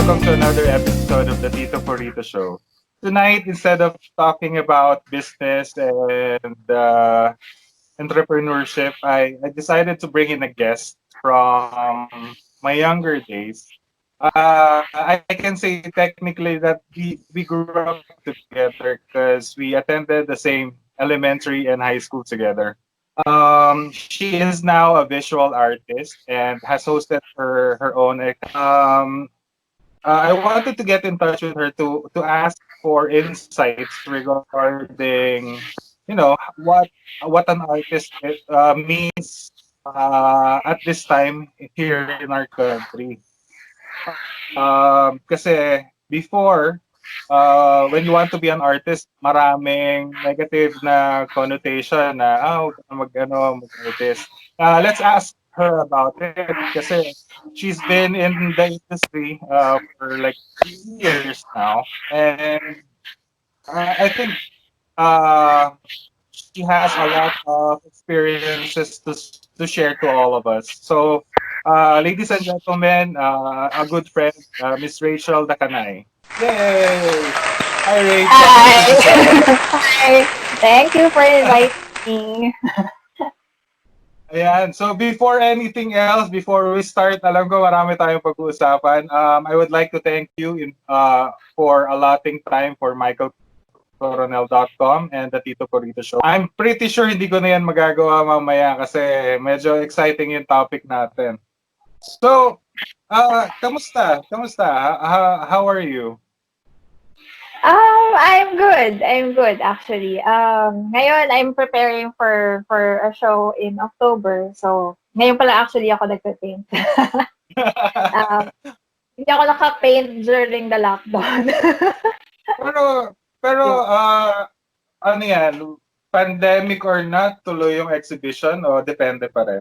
welcome to another episode of the Tito Poorito Show. Tonight, instead of talking about business and entrepreneurship, I decided to bring in a guest from my younger days. I can say technically that we grew up together because we attended the same elementary and high school together. She is now a visual artist and has hosted her own. I wanted to get in touch with her to ask for insights regarding, what an artist means at this time here in our country. Kasi before, when you want to be an artist, maraming negative na connotation na, mag-artist. Let's ask her about it kasi she's been in the industry for like 3 years now. And I think uh, she has a lot of experiences to share to all of us. So, ladies and gentlemen, a good friend, Miss Rachel Dakanay. Yay! Hi, Rach. Welcome to the show. Hi! Hi! Thank you for inviting me. Ayan. So, before anything else, before we start, alam ko marami tayong pag-uusapan. I would like to thank you for allotting time for michaelcoronel.com and the Tito Poorito Show. I'm pretty sure hindi ko na yan magagawa mamaya kasi medyo exciting yung topic natin. So, kamusta? Kamusta? How are you? I'm good. I'm good actually. Ngayon I'm preparing for a show in October. So, ngayon pala actually ako nagpe-paint. um, Hindi ako naka-paint during the lockdown. pero, pero, Yeah. ano yan? Pandemic or not, tuloy yung exhibition o depende pa rin?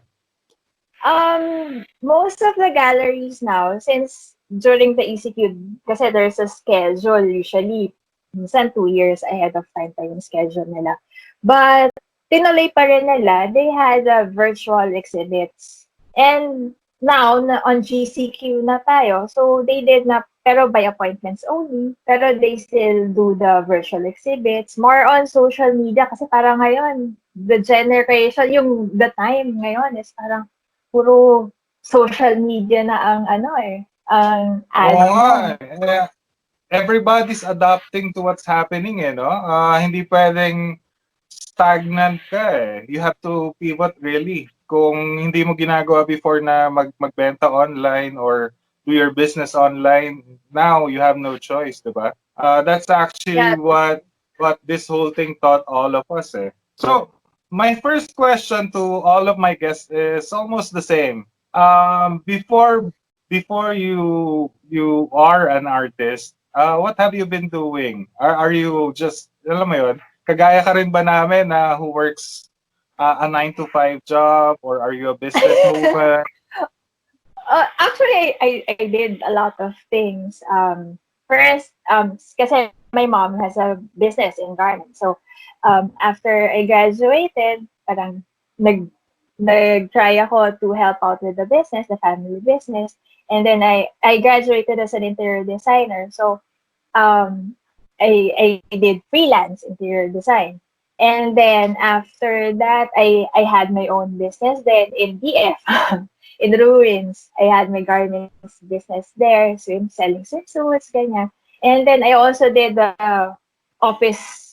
Most of the galleries now, since during the ECQ, kasi there's a schedule usually, minsan 2 years ahead of time pa yung schedule nila. But, tinuloy pa rin nila, they had virtual exhibits. And now, on GCQ na tayo, so they did na, pero by appointments only, pero they still do the virtual exhibits, more on social media, kasi parang ngayon, the generation, the time ngayon is parang, puro social media na ang ang Oo add nga. mo. Everybody's adapting to what's happening, no? Hindi pwedeng stagnant ka eh. You have to pivot really. Kung hindi mo ginagawa before na magbenta online or do your business online, now you have no choice, di ba? That's actually Yeah. what this whole thing taught all of us eh. So, my first question to all of my guests is almost the same. Before you are an artist, what have you been doing? Are you just, alam mo yun, kagaya ka rin ba namin na who works a 9 to 5 job, or are you a businesswoman? Actually, I did a lot of things. First, kasi my mom has a business in garments. So, after I graduated, parang nag-try ako to help out with the business, the family business. And then I graduated as an interior designer. So, I did freelance interior design. And then after that, I had my own business then in DF, in Ruins. I had my garments business there, selling swimsuits, ganyan. And then I also did the office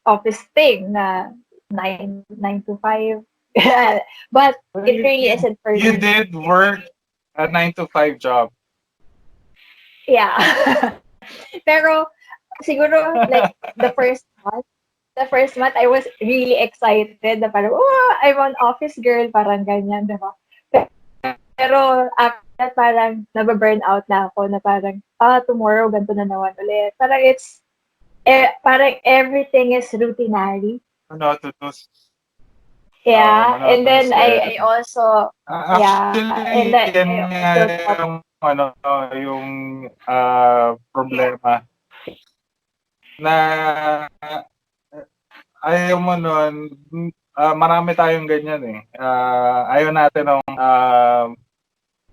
office thing na nine to five. But it really isn't for You me. did work a 9 to 5 job. Yeah. Pero siguro like the first month I was really excited na parang, oh, I'm an office girl, parang ganyan, diba? Pero after that, parang nababurn out na ako na parang, tomorrow, ganito na naman ulit. Parang parang everything is routinary. Monotonous. Yeah, and Monotonous then I din. also, yeah, and Actually, then yan I nga also thought, yung problema na ayaw mo nun, marami tayong ganyan eh. Ayaw natin ng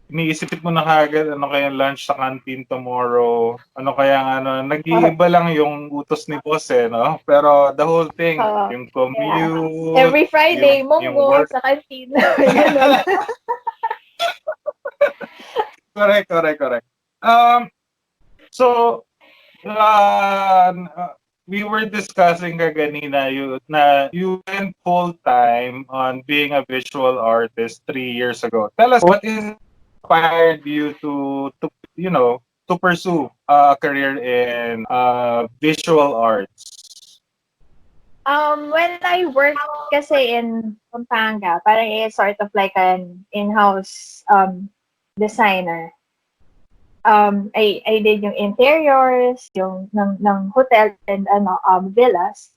iniisip mo na kagad ano kaya lunch sa canteen tomorrow, ano kaya nag-iiba lang yung utos ni boss no? Pero the whole thing, yung Yeah. commute, Every Friday, yung monggo work, sa canteen. Ganun. correct. So, uh, we were discussing kaganina you went full time on being a visual artist 3 years ago. Tell us what inspired you to pursue a career in visual arts. When I worked kasi in Pampanga, parang it's sort of like an in-house designer. I did yung interiors, yung ng hotel and villas.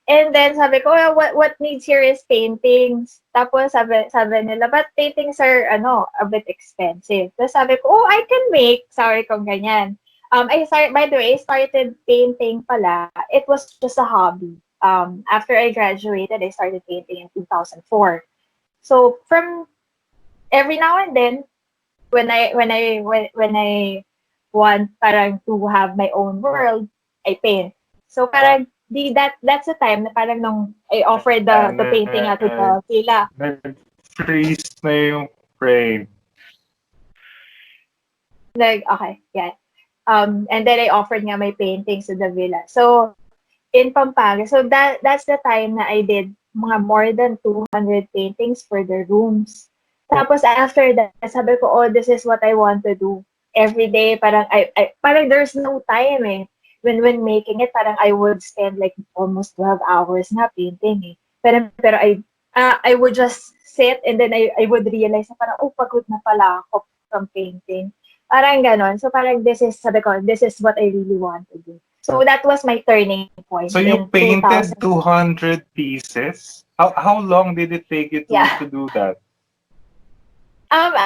And then sabi ko, well, what needs here is paintings. Tapos sabi nila, but paintings are a bit expensive. Tapos sabi ko, oh, I can make. Sorry kung ganyan. By the way, I started painting pala. It was just a hobby. After I graduated, I started painting in 2004. So from every now and then, when I want parang to have my own world, I paint. So parang that's the time na parang nung I offered the painting to the villa. Nag-freeze na yung brain. Like, okay, yeah. And then I offered nga my paintings to the villa. So in Pampanga, so that's the time na I did mga more than 200 paintings for the rooms. Tapos after that, sabi ko, oh, this is what I want to do. Every day, parang parang there's no time eh. When making it, parang I would spend like almost 12 hours na painting eh. Pero I would just sit and then I would realize na parang, oh, pagod na pala ako from painting. Parang ganon. So parang sabi ko, this is what I really want to do. So that was my turning point. So you in painted 2000. 200 pieces? How long did it take you Yeah. to do that?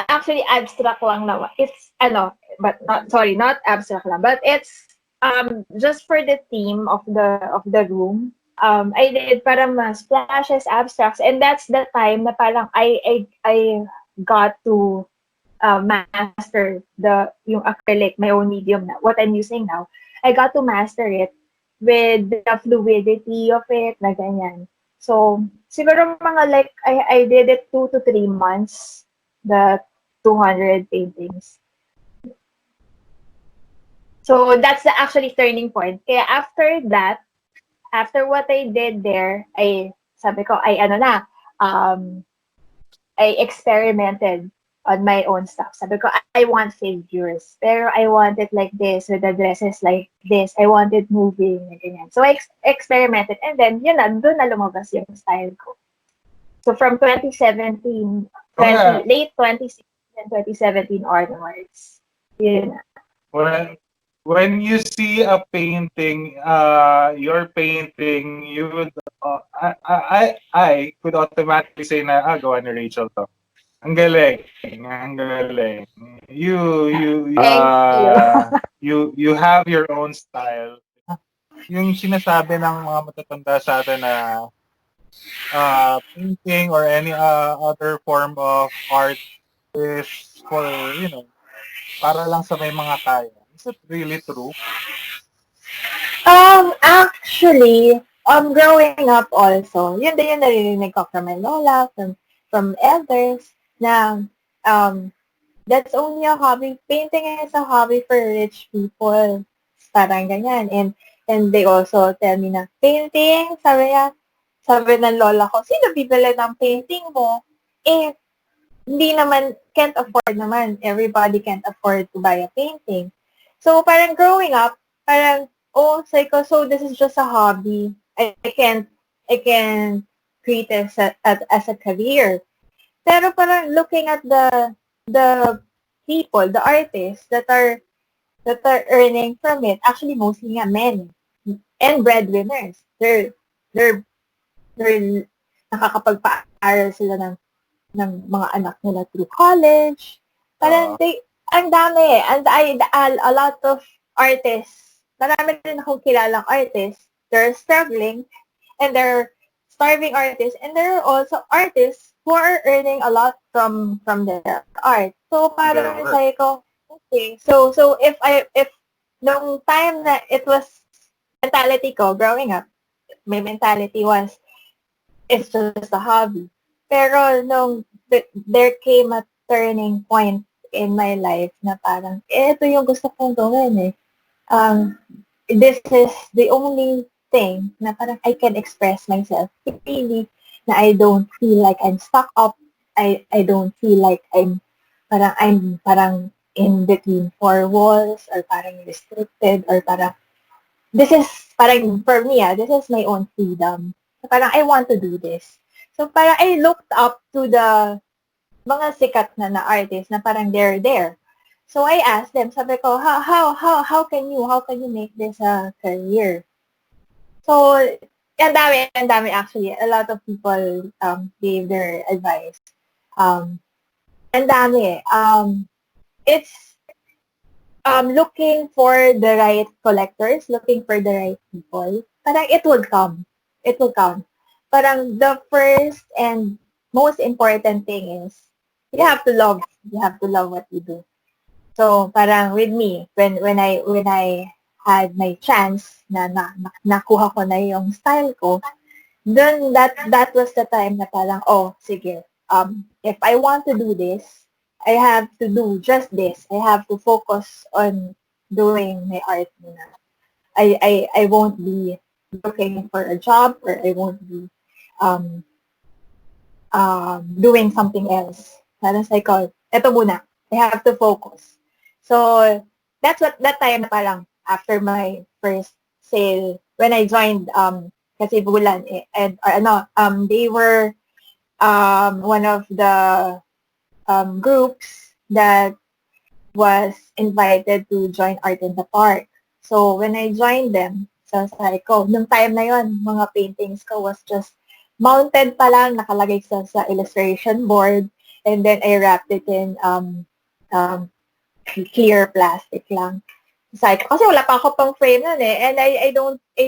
Actually, abstract lang naman. It's, but not abstract lang, but it's, just for the theme of the room. I did parang splashes, abstracts, and that's the time na parang I got to master yung acrylic, my own medium na, what I'm using now. I got to master it with the fluidity of it, na ganyan. So, siguro mga like, I did it 2 to 3 months, the 200 paintings. So, that's the actually turning point. Kaya after that, after what I did there, sabi ko, I experimented on my own stuff. Sabi ko, I want figures. Pero I want it like this, with the dresses like this. I want it moving, ganyan. So I experimented. And then, yun na, doon na lumabas yung style ko. So from 2017, late 2016 and 2017 onwards. Yun na. When you see a painting, your painting, you would, I could automatically say na, gawa ni Rachel to. Ang galing, ang galing. Thank You have your own style. Yung sinasabi ng mga matatanda sa atin na painting or any other form of art is for, para lang sa may mga kaya. Is it really true? Actually, growing up also, yun din yung narinig ko from my lola, from elders, na that's only a hobby. Painting is a hobby for rich people. Parang ganyan. And they also tell me na, painting, sabi ng lola ko, sino bibili ng painting mo? Eh, hindi naman, can't afford naman. Everybody can't afford to buy a painting. So, parang growing up, parang, oh, so this is just a hobby. I can't treat it as a career. Pero parang looking at the people, the artists that are earning from it, actually mostly nga men and breadwinners. They're nakakapagpa-aral sila ng mga anak nila through college. Parang ang dami. And a lot of artists, marami rin akong kilalang artists, they're struggling and they're starving artists, and there are also artists who are earning a lot from their art. So, to their parang work. sabi ko, okay. So if nung time na it was mentality ko growing up, my mentality was, it's just a hobby. Pero nung there came a turning point in my life na parang, ito yung gusto kong gawin eh. This is the only thing na parang I can express myself freely, na I don't feel like I'm stuck up. I don't feel like I'm in between four walls, or parang restricted, or parang this is parang for me, this is my own freedom. So, parang I want to do this. So parang I looked up to the mga sikat na artist na parang they're there. So I asked them, sabi ko, how can you make this a career? So ang dami actually. A lot of people gave their advice. Um ang dami. It's looking for the right collectors, looking for the right people. Parang it will come. It will come. Parang the first and most important thing is you have to love. You have to love what you do. So parang with me, when I had my chance nakuha ko na yung style ko, then that was the time na parang, oh, sige, if I want to do this, I have to do just this. I have to focus on doing my art muna. I won't be looking for a job, or I won't be um, doing something else. Parang psycho, eto muna. I have to focus. So, that's what, that time na parang, after my first sale, when I joined, kasi Bulan, and, or ano, they were, one of the, groups that was invited to join Art in the Park. So, when I joined them, sa ko, nung time na yon, mga paintings ko was just mounted pa lang, nakalagay sa illustration board, and then I wrapped it in um, clear plastic lang. Kasi wala pa ako pang frame nun eh. And I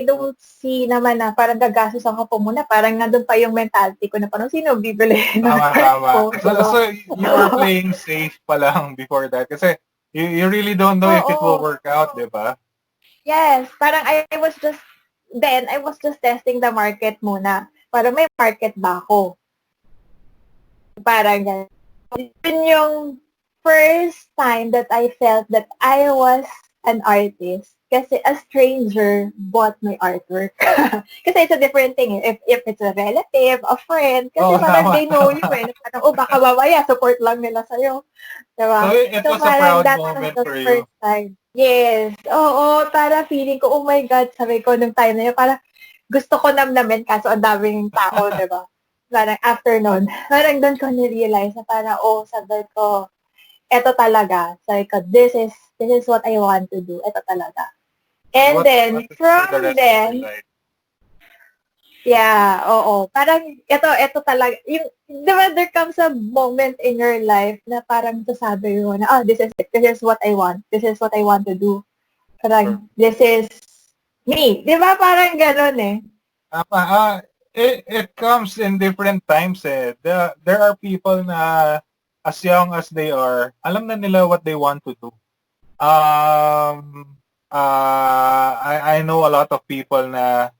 don't see naman na parang gagastos ako po muna. Parang nandun pa yung mentality ko na parang sino bibili ng art Tama. ko. So you were playing safe pa lang before that. Kasi you really don't know if it will Oo. work out, di ba? Yes. Parang I was just testing the market muna. Parang may market ba ako? Parang ganun. Yun yung first time that I felt that I was an artist, kasi a stranger bought my artwork. Kasi it's a different thing. If it's a relative, a friend, kasi parang Tama. they know you eh. Parang, oh, baka mamaya, support lang nila sa'yo. Diba? So it So was a parang proud that was moment the for you. first time. Yes. Oo, para feeling ko, oh my God, sabi ko nung time na yun, parang gusto ko namnamin, kaso ang daming tao, diba? Parang after nun, parang doon ko nirealize na parang, oh, sabi ko, eto talaga. Sabi ko, this is what I want to do. Eto talaga. And What you then, want to do for the from rest of your then, life. yeah, oo. Parang, eto talaga. Yung, di ba, there comes a moment in your life na parang sasabi mo na, oh, this is it. This is what I want. This is what I want to do. Parang, this is me. Di ba, parang ganun eh. It comes in different times eh. There are people na as young as they are, alam na nila what they want to do. I know a lot of people na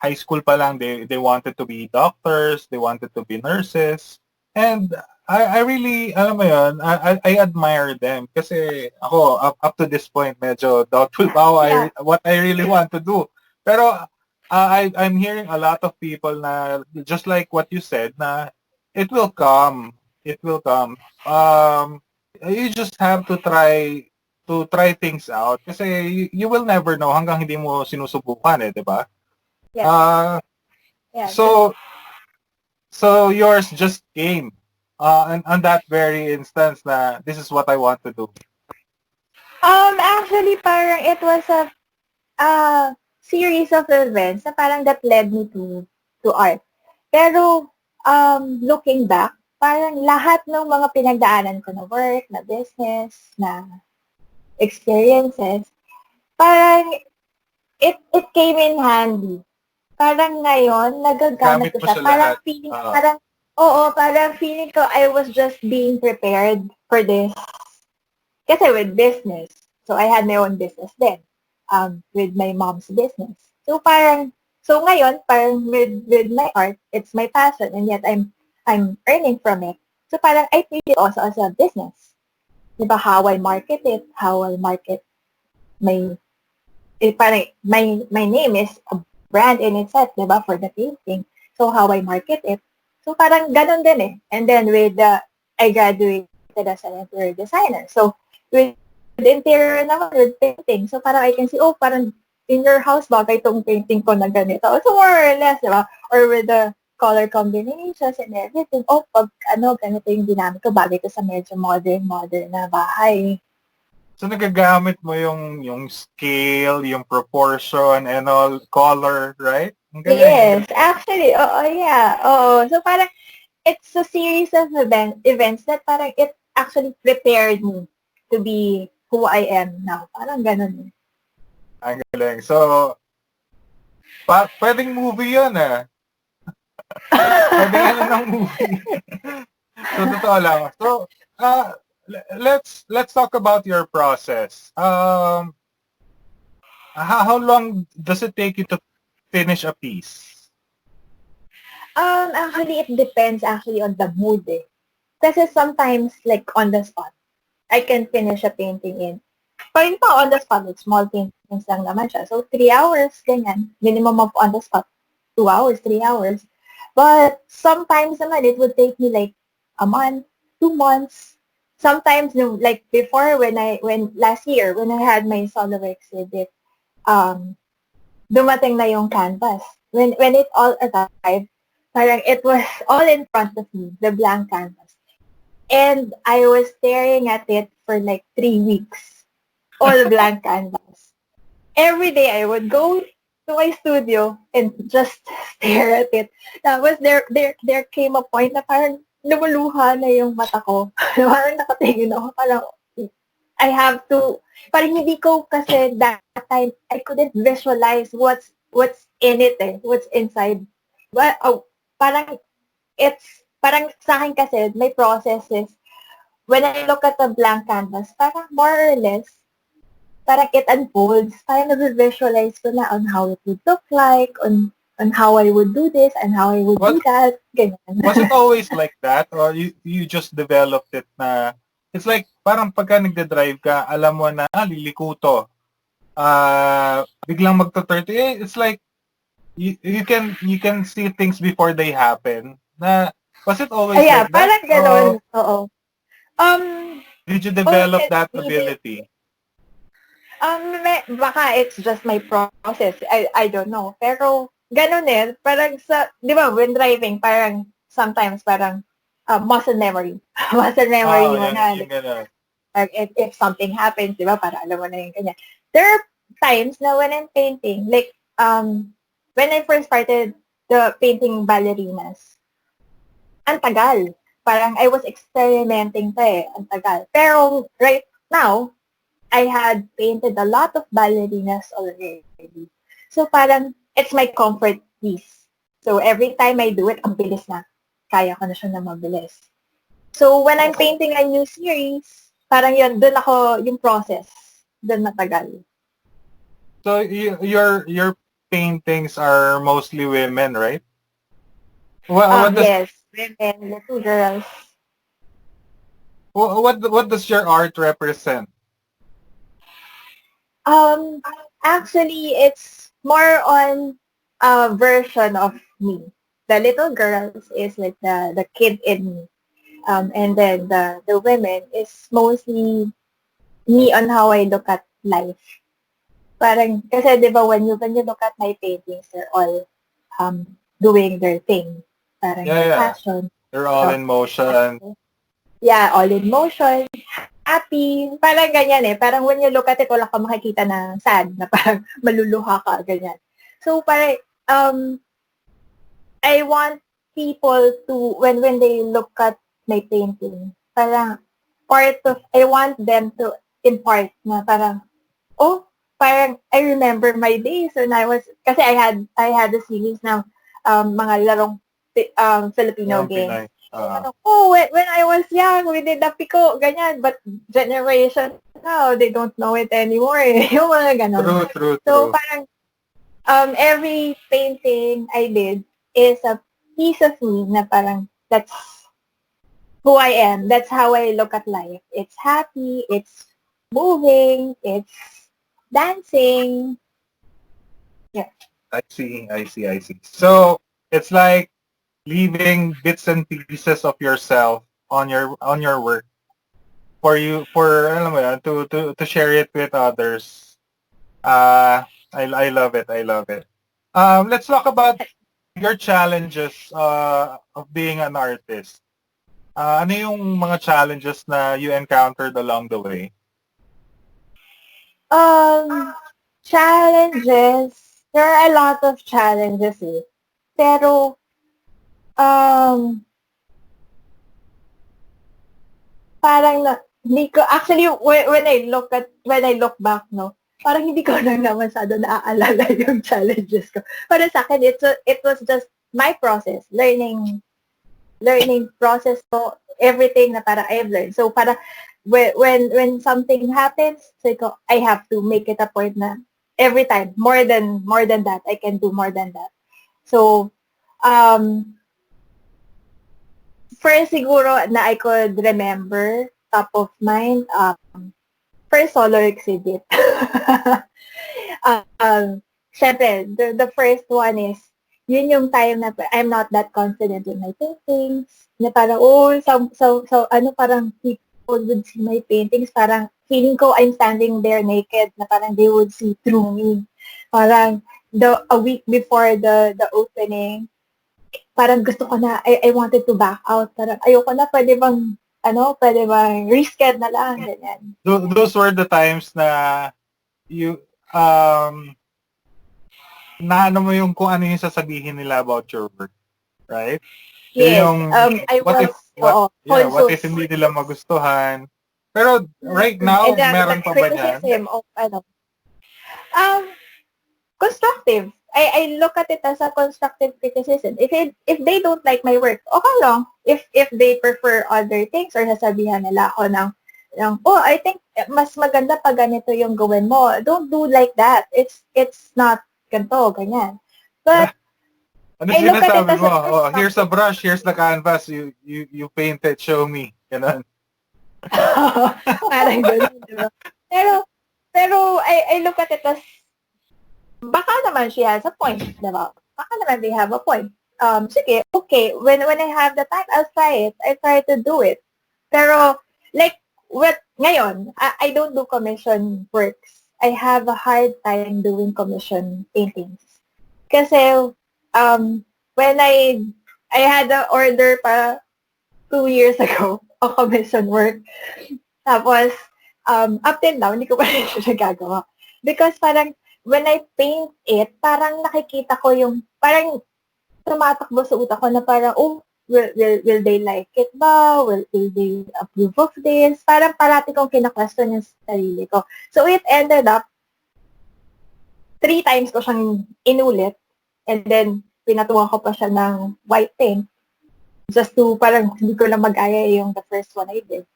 high school pa lang, they wanted to be doctors, they wanted to be nurses. And I really, alam mo yun, I admire them. Kasi ako, up to this point, medyo doubtful pa ako Yeah. what I really want to do. Pero I'm hearing a lot of people na, just like what you said, na it will come. It will come. You just have to try things out. Kasi you will never know hanggang hindi mo sinusubukan eh, di ba? Yeah. Uh, Yeah. so yours just came on that very instance na this is what I want to do. Actually, parang it was a series of events na parang that led me to art. Pero, looking back, parang lahat ng mga pinagdaanan ko na work, na business, na experiences, parang it came in handy. Parang ngayon, nagagamit Gamit ko mo siya. siya Parang lahat. feeling, parang, oo, parang feeling ko I was just being prepared for this, kasi with business, so I had my own business then, with my mom's business. So ngayon, parang with my art, it's my passion, and yet I'm earning from it. So parang I treat it also as a business. Diba, how I market it, how I market my, parang my name is a brand in itself, diba, for the painting. So how I market it. So parang ganun din eh. And then I graduated as an interior designer. So with interior naman, with painting, so parang I can see, oh, parang in your house, bagay itong painting ko na ganito. So more or less, diba? Or with the color combinations and everything. Oh, pag ganito yung ginamit ko, bagay ito sa medyo modern na bahay. So nagagamit mo yung scale, yung proportion, and all, color, right? Yes, actually, yeah. So parang it's a series of events that parang it actually prepared me to be who I am now. Parang ganun. Ang galing. So, pwedeng movie yun ah. Pwedeng ng movie. So, totoo lang. So, let's talk about your process. How long does it take you to finish a piece? Actually, it depends actually on the mood eh. Kasi sometimes, like, on the spot, I can finish a painting in. Parang pa on the spot, like, small paintings lang naman siya. So, 3 hours, ganyan. Minimum of on the spot, 2 hours, 3 hours. But sometimes naman, it would take me like a month, 2 months. Sometimes, like before, when last year, when I had my solo exhibit, dumating na yung canvas. When it all arrived, parang it was all in front of me, the blank canvas. And I was staring at it for like 3 weeks. All blank canvas. Every day I would go to my studio and just stare at it. Tapos there came a point na parang lumuluha na yung mata ko. Parang nakatingin ako, parang I have to, parang hindi ko kasi that time, I couldn't visualize what's in it eh, what's inside. But, parang sa akin kasi, my process is, when I look at the blank canvas, parang more or less, parang it unfolds, parang nag-visualize ko na on how it would look like, on how I would do this, and how I would do that, ganyan. Was it always like that? Or you just developed it na, it's like, parang pagka nagde-drive ka, alam mo na, liliko to. Biglang magto-30, it's like, you can see things before they happen. Na, was it always like that? Parang gano'n, oo. Did you develop that ability? Baka it's just my process. I don't know. Pero, ganun eh. Parang di ba, when driving, parang, sometimes parang, muscle memory. Muscle memory mo na. Like, if something happens, di ba, parang alam mo na yung kanya. There are times na when I'm painting, like, when I first started the painting ballerinas, ang tagal. Parang I was experimenting pa eh. Ang tagal. Pero, right now, I had painted a lot of ballerinas already. So parang, it's my comfort piece. So every time I do it, ang bilis na. Kaya ko na siya na mabilis. So when I'm painting a new series, parang yun, dun ako, yung process, dun matagal. So your paintings are mostly women, right? Yes, women, little girls. What does your art represent? Actually, it's more on a version of me. The little girls is like the kid in me. And then the women is mostly me on how I look at life. Parang, kasi di ba when you look at my paintings, they're all doing their thing. Parang passion. They're all in motion. Yeah, all in motion. Happy. Parang ganyan eh. Parang when you look at it, wala ka makikita na sad, na parang maluluha ka, ganyan. So parang, I want people to, when they look at my painting, parang I want them to impart na parang, parang I remember my days when I was, kasi I had a series ng mga larong Filipino games. When I was young, we did the piko, ganyan. But generation now, they don't know it anymore. Yung mga ganon. So, True. parang, every painting I did is a piece of me na parang, that's who I am. That's how I look at life. It's happy, it's moving, it's dancing. Yeah. I see. So it's like leaving bits and pieces of yourself on your work for alam mo yun, to share it with others. I love it. I love it. Let's talk about your challenges of being an artist. Ano yung mga challenges na you encountered along the way? Challenges. There are a lot of challenges eh. Pero, parang hindi ko, actually, when I look back, no, parang hindi ko lang naman masyado naaalala yung challenges ko. Para sa akin, it was just my process, learning process ko, everything na para I've learned. So, para, when something happens, so I have to make it a point na every time, more than that, I can do more than that. So, first siguro na I could remember, top of mind, first solo exhibit. Syempre, the first one is, yun yung time na I'm not that confident with my paintings. Na parang, parang people would see my paintings, parang feeling ko I'm standing there naked, na parang they would see through me. Parang, a week before the opening, parang gusto ko na, I wanted to back out. Parang ayoko na, pwede bang reschedule na lang, ganyan. Those were the times na you, naano mo yung kung ano yung sasabihin nila about your work, right? Yes, Yung, what if hindi nila magustuhan? Pero right now, meron pa ba niyan? Constructive. I look at it as a constructive criticism. If they don't like my work, okay lang. If they prefer other things or sasabihan nila ako ng I think mas maganda pag ganito yung gawin mo. Don't do like that. It's not ganito, ganyan. But ano sinasabi mo? Here's a brush, here's the canvas, you painted, show me. Ganun. Parang ganun, diba? Pero I look at it as baka naman she has a point, diba? Baka naman they have a point. Sige, okay. When I have the time, I'll try it. I try to do it. Pero, like, ngayon, I don't do commission works. I have a hard time doing commission paintings. Kasi, when I had an order pa 2 years ago of commission work. Tapos, up till now, hindi ko pa rin siya nagagawa. Because parang, when I paint it, parang nakikita ko yung, parang tumatakbo sa utak ko na parang, will they like it ba? Will they approve of this? Parang parati kong kina-question yung sarili ko. So, it ended up, 3 times ko siyang inulit, and then, pinatuwa ko pa siya ng white paint, just to, parang, hindi ko lang mag-aya yung the first one I did.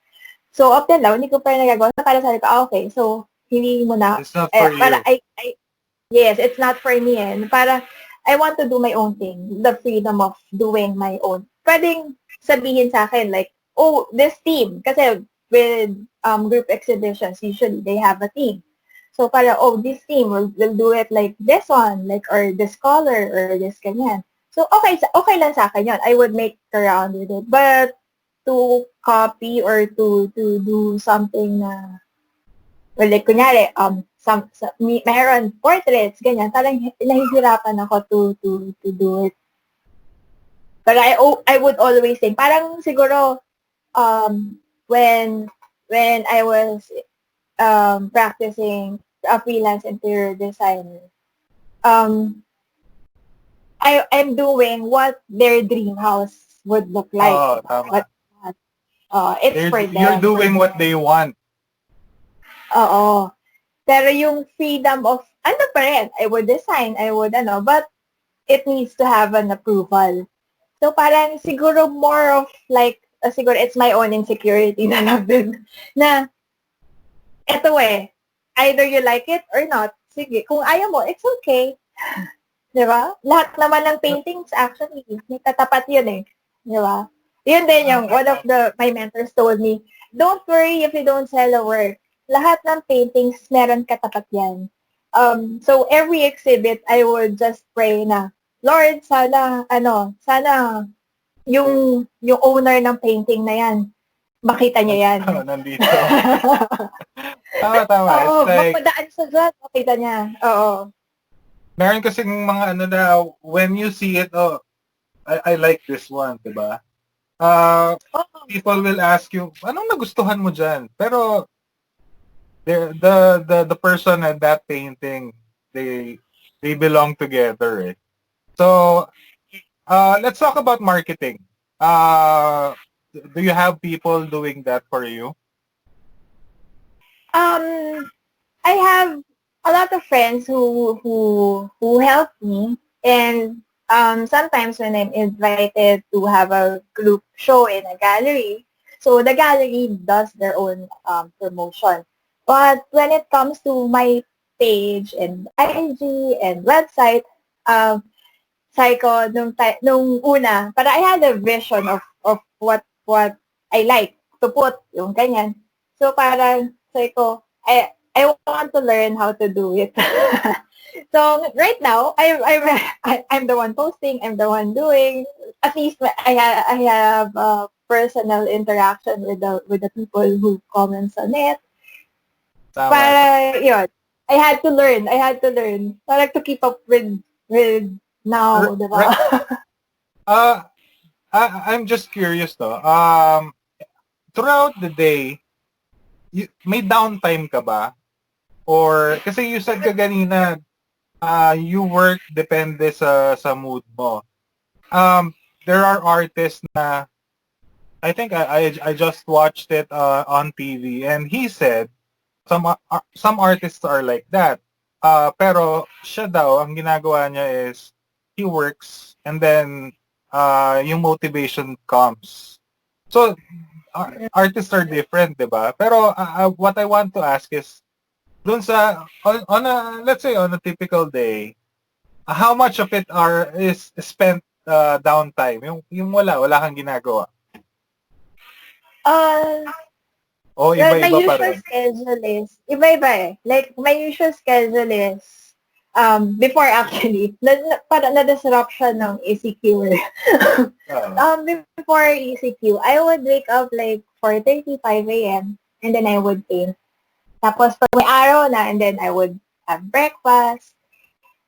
So, up till now, hindi ko pa rin nagagawa. So, parang sabi ko, okay, so, hindi mo na, it's not for you. Yes, it's not for me. Para, I want to do my own thing. The freedom of doing my own. Pwedeng sabihin sa akin, like, this team. Kasi with group exhibitions, usually they have a team. So, para, this team will do it like this one, like, or this color, or this ganyan. So, okay lang sa akin yun. I would make around with it. But, to copy or to do something na, well, like, kunyari, mayroon portraits, ganyan, parang nahihirapan ako to do it. But I would always think, parang siguro, when I was practicing a freelance interior designer, I'm doing what their dream house would look like. It's for them. You're doing what they want. Oo. Pero yung freedom of, pa rin, I would design, but it needs to have an approval. So parang siguro more of like, siguro it's my own insecurity na lang din. Na, eto either you like it or not. Sige, kung ayaw mo, it's okay. Di ba? Lahat naman ng paintings actually, may katapat yun eh. Di ba? Yun din yung one of my mentors told me, don't worry if you don't sell a work. Lahat ng paintings, meron katapat yan. So every exhibit, I would just pray na, Lord, sana yung owner ng painting na yan, makita niya yan. Nandito. Tama. Oo, It's like, mapadaan siya dyan, makita niya. Oo. meron kasing mga ano na, when you see it, oh, I like this one, diba? People will ask you, anong nagustuhan mo dyan? Pero, the person and that painting, they belong together, eh. So, let's talk about marketing. Do you have people doing that for you? I have a lot of friends who help me, and sometimes when I'm invited to have a group show in a gallery, so the gallery does their own promotion. But when it comes to my page and IG and website, sabi ko, nung una, para I had a vision of what I like to put, yung ganyan. So parang, sabi ko, I want to learn how to do it. So right now, I'm the one posting, I'm the one doing. At least I have personal interaction with the people who comments on it. Tama. Para yun, I had to learn. Para to keep up with now, diba? I'm just curious though. Throughout the day, may downtime ka ba? Or, kasi you said ka ganina, you work depende sa mood mo. There are artists na, I think I just watched it on TV, and he said, some artists are like that. Pero siya daw, ang ginagawa niya is, he works, and then yung motivation comes. So, artists are different, di ba? Pero what I want to ask is, dun sa, on a, let's say on a typical day, how much of it is spent downtime? Yung wala kang ginagawa? O My iba-iba pa usual rin? schedule is, iba-iba eh. Like, my usual schedule is, before actually, parang na-disrupt siya ng ECQ eh. Before ECQ, I would wake up like 4:35 a.m. and then I would paint. Tapos pag may araw na, and then I would have breakfast,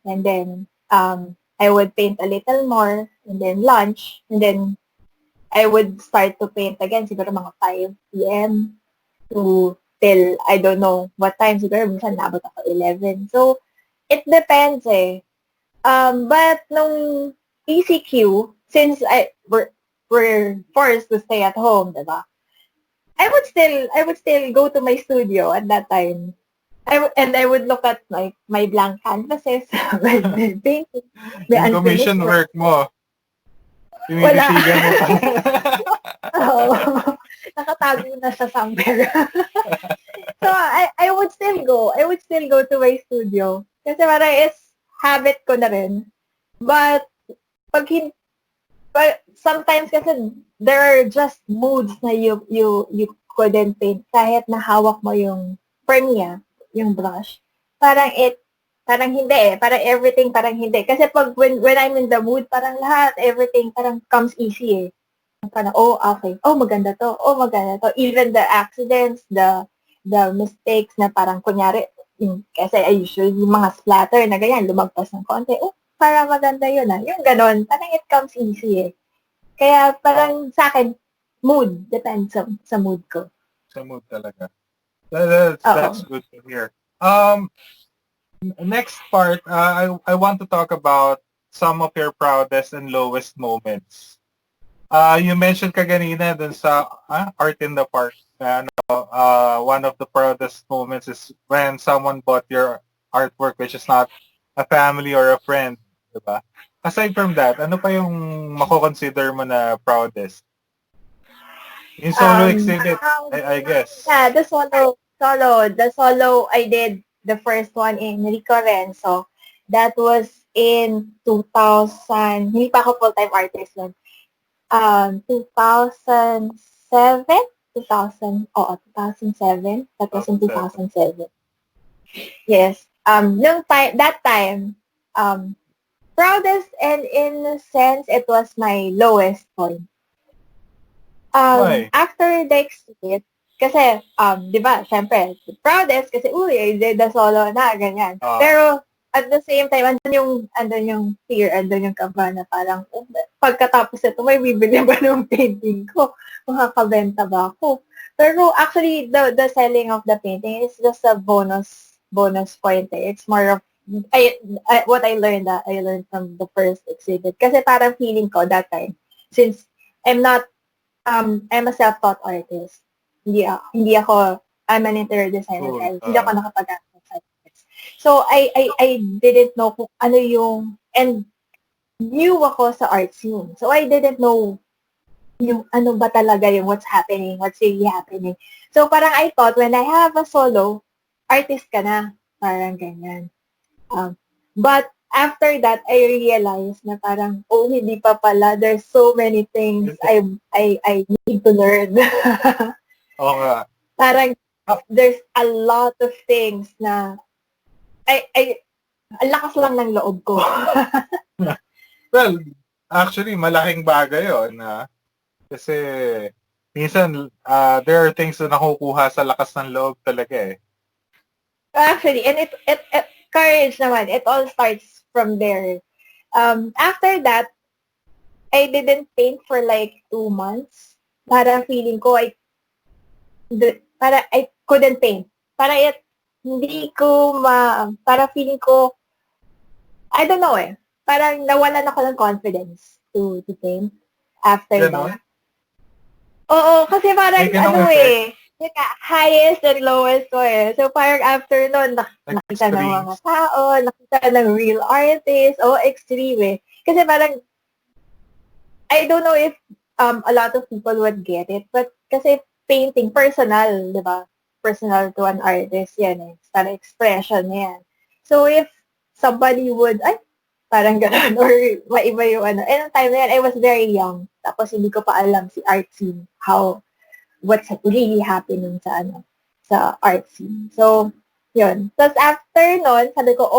and then I would paint a little more, and then lunch, and then I would start to paint again, siguro mga 5 p.m. to till I don't know what time, siguro minsan naabot ako 11. So, it depends eh. But nung ECQ, since we're forced to stay at home, diba? I would still go to my studio at that time. I would look at like my blank canvases, my painting, the Yung commission unfinished work mo, Wala. pinibisigan mo pa. Oo. Nakatago na siya somewhere. So I would still go. I would still go to my studio. Kasi parang is habit ko na rin. But but sometimes kasi there are just moods na you couldn't paint kahit nahawak mo yung Premia, yung brush. Parang hindi eh. Parang everything parang hindi. Kasi pag when I'm in the mood, parang lahat, everything parang comes easy eh. Parang, oh, okay. Oh, maganda to. Oh, maganda to. Even the accidents, the mistakes na parang kunyari, kasi I usually yung mga splatter na ganyan, lumagpas ng konti. Oh, parang maganda yun ah. Yung ganon, parang it comes easy eh. Kaya parang sa akin, mood. Depends sa mood ko. Sa mood talaga. That's good to hear. Next part, I want to talk about some of your proudest and lowest moments. You mentioned ka ganina dun sa Art in the Park. One of the proudest moments is when someone bought your artwork, which is not a family or a friend, diba? aside from that, ano pa yung mako-consider mo na proudest? Yung solo exhibit, I guess. Yeah, the solo I did the first one in Rico Renzo. That was in 2000, hindi pa ako full-time artist nun. 2007? 2007. That was in 2007. Yes. That time, proudest and in a sense, it was my lowest point. Why? After the exhibit, kasi, di ba, syempre, proudest kasi, uy, I did the solo na, ganyan. Pero, at the same time, andun yung fear, andun yung kaba na parang, pagkatapos ito, may bibili ba ng painting ko? Makakabenta ba ako? Pero actually, the selling of the painting is just a bonus point. It's more of, what I learned from the first exhibit. Kasi parang feeling ko that time, since I'm a self-taught artist. Hindi ako, I'm an interior designer. Hindi ako nakapag-aral sa artist. So, I didn't know kung ano yung, and new ako sa art scene. So, I didn't know yung ano ba talaga yung what's happening, what's really happening. So, parang I thought when I have a solo, artist ka na. Parang ganyan. But after that, I realized na parang, hindi pa pala. There's so many things I need to learn. Oo nga. Parang, there's a lot of things na, ang lakas lang ng loob ko. Well, actually, malaking bagay yun. Kasi, minsan, there are things na nakukuha sa lakas ng loob talaga eh. Actually, and it courage naman. It all starts from there. After that, I didn't paint for like 2 months. Para feeling ko, I couldn't paint. Para feeling ko, I don't know eh. Parang nawalan ako ng confidence to paint after that. Oo, kasi parang highest and lowest ko eh. So, parang after nun, nakita ng mga tao, nakita ng real artists, extreme eh. Kasi parang, I don't know if a lot of people would get it, but kasi painting, personal, di ba? Personal to an artist, yan eh. Parang expression yan. So, if somebody would, parang gano'n, or maiba yung ano. And ang time na yan, I was very young. Tapos, hindi ko pa alam si art scene, what's really happening sa art scene. So, yun. Tapos after nun, sabi ko,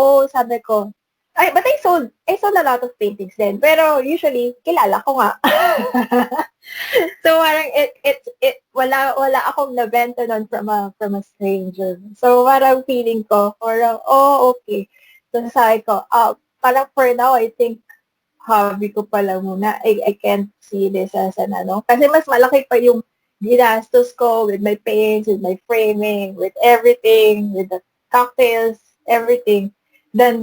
but I sold a lot of paintings din. Pero usually, kilala ko nga. So, parang wala akong nabenta nun from a stranger. So, parang feeling ko, okay. So, sabi ko, parang for now, I think, hobby ko pala muna. I can't see this as an ano. Kasi mas malaki pa yung ginastos ko with my paints, with my framing, with everything, with the cocktails, everything, than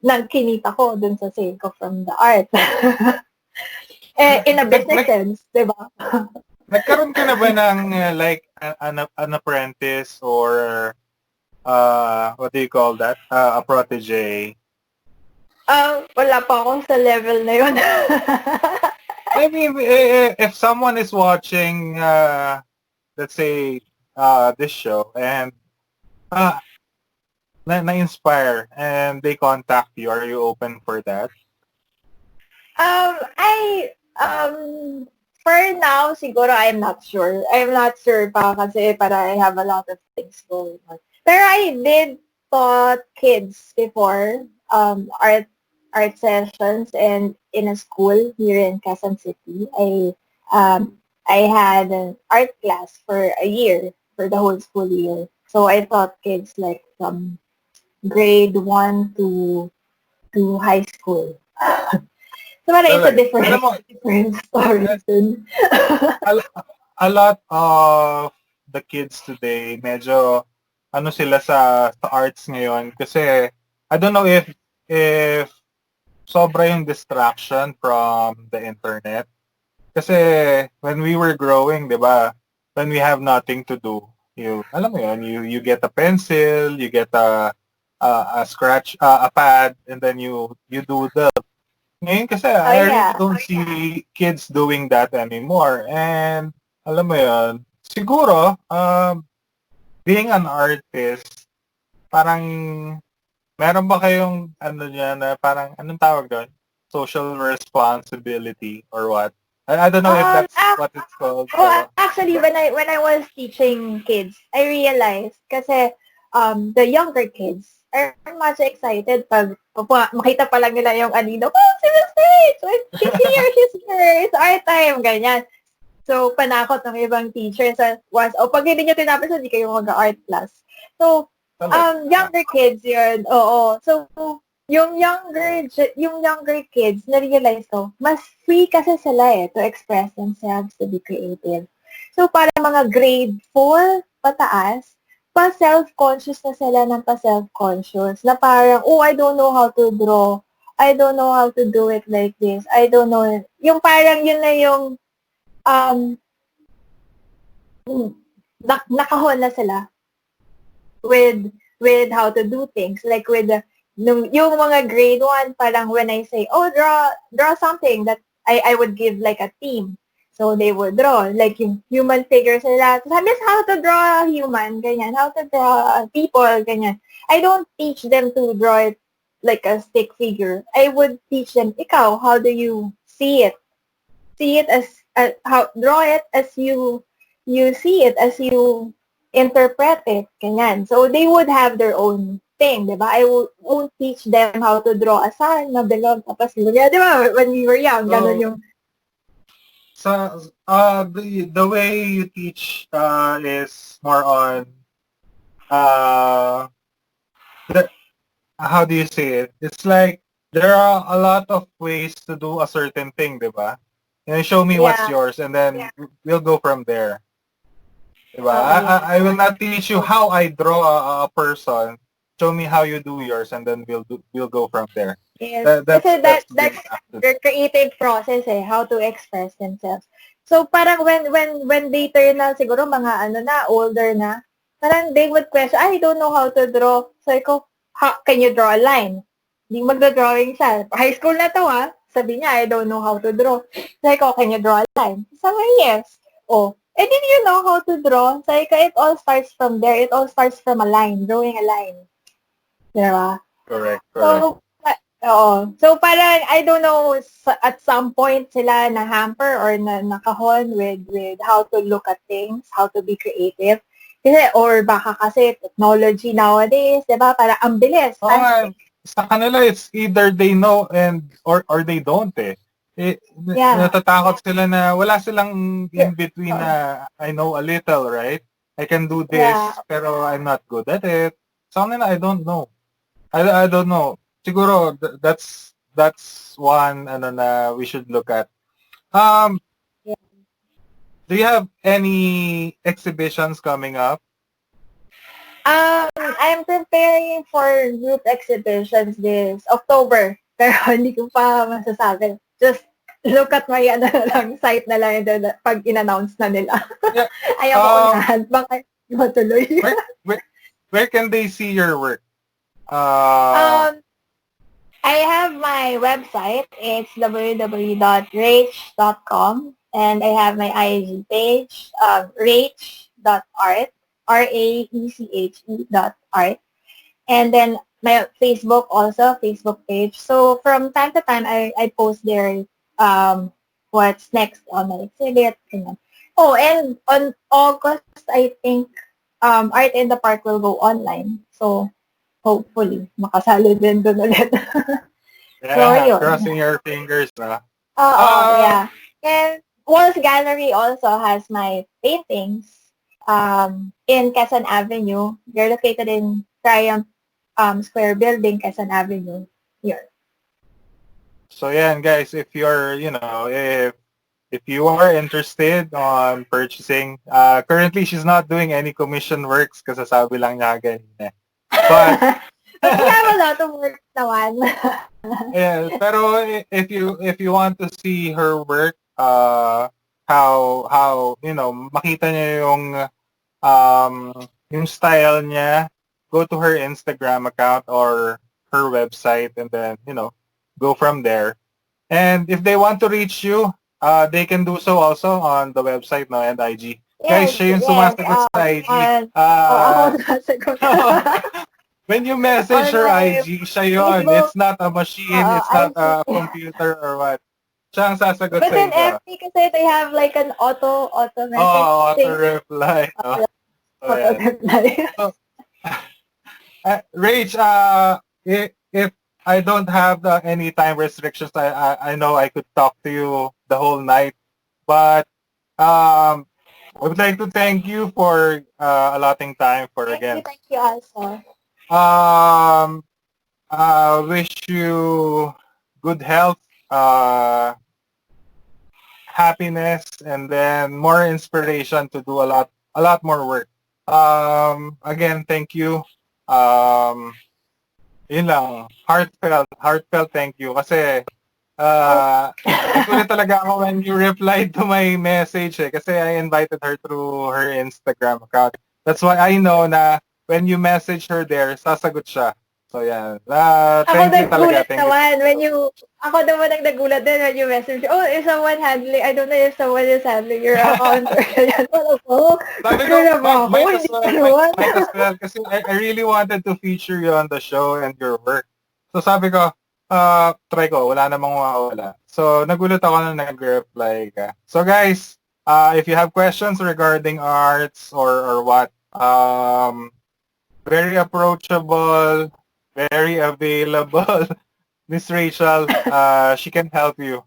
nang kinita ko dun sa sale ko from the art. In a business sense, di ba? Nagkaroon ka na ba ng like an apprentice or what do you call that? A protege? Wala pa ako sa level na yun. I mean, if someone is watching, let's say, this show and na-inspire and they contact you, are you open for that? For now, siguro I'm not sure. I'm not sure pa kasi para I have a lot of things going on. Pero I did taught kids before, art sessions, and in a school here in Quezon City, I had an art class for a year, for the whole school year. So I taught kids like from grade 1 to high school. So it's a different story. A lot of the kids today, medyo sila sa arts ngayon kasi I don't know if sobra yung distraction from the internet. Kasi when we were growing, 'di ba? When we have nothing to do, alam mo yun, you get a pencil, you get a scratch, a pad, and then you do Ngayon kasi Oh, I really yeah. don't see kids doing that anymore. And alam mo yun, siguro, being an artist, parang meron ba kayong ano niya na parang anong tawag doon? Social responsibility or what? I don't know if Um, that's what it's called, Oh, pero actually, when I was teaching kids, I realized kasi the younger kids are much excited pag makita pa lang nila yung anino. Oh, si Miss Rich! She's here! She's here! It's our time! Ganyan. So, panakot ng ibang teachers was, pag hindi nyo tinapos, hindi kayo mag-art class. So, talaga. younger kids yun. Oo. So, yung younger kids, na-realize ko, mas free kasi sila to express themselves, to be creative. So, para mga grade 4 pataas, pa-self-conscious na sila ng pa-self-conscious. Na parang, I don't know how to draw. I don't know how to do it like this. I don't know. Yung parang yun na yung um, nakahon na sila with how to do things. Like with yung mga grade 1, parang when I say, draw something that I would give like a theme. So they would draw like yung human figures nila. Sabi how to draw a human, ganyan. How to draw people, ganyan. I don't teach them to draw it like a stick figure. I would teach them, ikaw, how do you see it? See it as how draw it as you see it, as you interpret it, ganyan. So they would have their own thing, di ba? Won't teach them how to draw a sun na bilog tapos lugya, di ba? When we were young, ganun So, yung the way you teach is more on uh, the, how do you say it? It's like there are a lot of ways to do a certain thing, diba? And show me what's yeah, yours, and then we'll go from there. Diba? yeah. I will not teach you how I draw a person. Show me how you do yours, and then we'll go from there. Yes. Kasi That's that's the their creative process how to express themselves. So parang when they turn na siguro mga older na, parang they would question, I don't know how to draw. So ko, can you draw a line? Hindi magda-drawing siya. High school na to Sabi niya, I don't know how to draw. Sabi ko, can you draw a line? Sabi yes. Did you know how to draw? Sabi ko, it all starts from there. It all starts from a line, drawing a line. Diba? correct. So, So, parang, I don't know, at some point sila na-hamper or nakahon with how to look at things, how to be creative. Kasi, or baka kasi technology nowadays, di ba? Para ang bilis. Oo nga, sa kanila it's either they know or they don't eh. Yeah. Natatakot sila na wala silang in between Oh, na I know a little, right? I can do yeah. this pero I'm not good at it. Sa kanila I don't know. I don't know. Siguro that's one ano na we should look at. Um, Yeah. do you have any exhibitions coming up? I'm preparing for group exhibitions this October. Pero hindi ko pa masasabi. Just look at my site na lang pag in-announce na nila. Yeah. Ayaw ko unahan. Baka matuloy. Where, where where can they see your work? Uh, Um, I have my website. It's www.raeche.com. And I have my IG page, raeche.art, raeche.art. And then my Facebook also, Facebook page. So from time to time, I post there what's next on my exhibit. And on August, I think Art in the Park will go online. So hopefully, makasali din doon ulit. So, yeah, yun. crossing your fingers. Oo, Uh, yeah. And Walls Gallery also has my paintings in Quezon Avenue. They're located in Triumph Square Building, Quezon Avenue. Yun. so yeah, guys, if you're, if you are interested on purchasing, currently she's not doing any commission works kasi sabi lang niya ganyan. But But we have a lot of work naman. yeah, pero if you want to see her work, how makita niya um yung style niya, go to her Instagram account or her website and then, go from there. And if they want to reach you, they can do so also on the website, no, and IG. Guys, Yes, siya yung yes. sumasagot sa IG. Ako nasagot. When you message On her my IG, siya yun. Facebook, It's not a machine. It's not IG. a computer or what. Siya ang sasagot But sa then inyo. FB kasi they have like an auto message Oh, thing. auto-reply. Oh. So, Auto yan. reply. So, Raeche, if I don't have any time restrictions, I know I could talk to you the whole night. But I would like to thank you for allotting time for again. Thank you also. Wish you good health, happiness, and then more inspiration to do a lot more work. Again, thank you. Yun lang, heartfelt thank you. Kasi, nagulat talaga ako when you replied to my message kasi I invited her through her Instagram account. That's why I know na when you message her there, sasagot siya. So, yan. Thank you talaga. Thank you. Ako naman ang nagulat din when you message, oh, is someone handling, I don't know if someone is handling your account or ganyan. Sabi ko, might as well, kasi I really wanted to feature you on the show and your work. So sabi ko, try ko, wala namang mawawala. So nagulat ako na nag-reply ka. So guys, if you have questions regarding arts or what, very approachable, very available, Miss Rachel, she can help you.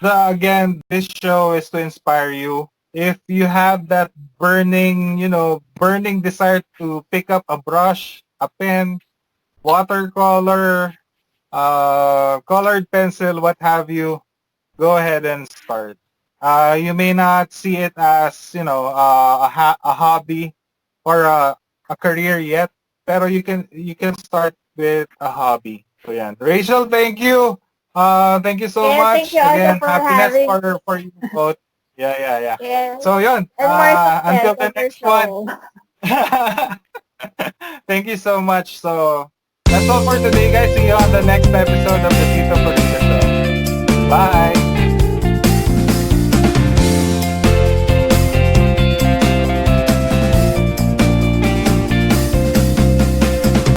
Again, this show is to inspire you. If you have that burning desire to pick up a brush, a pen, watercolor, colored pencil, what have you, go ahead and start. You may not see it as, a hobby or a career yet, pero you can start with a hobby. So yan. Rachel, thank you. Thank you so much. Thank you Again, for happiness having for you both. Yeah. Yeah. So yun. And more Until the success next on your one. show. Thank you so much. So that's all for today, guys. See you on the next episode of the Tito Poorito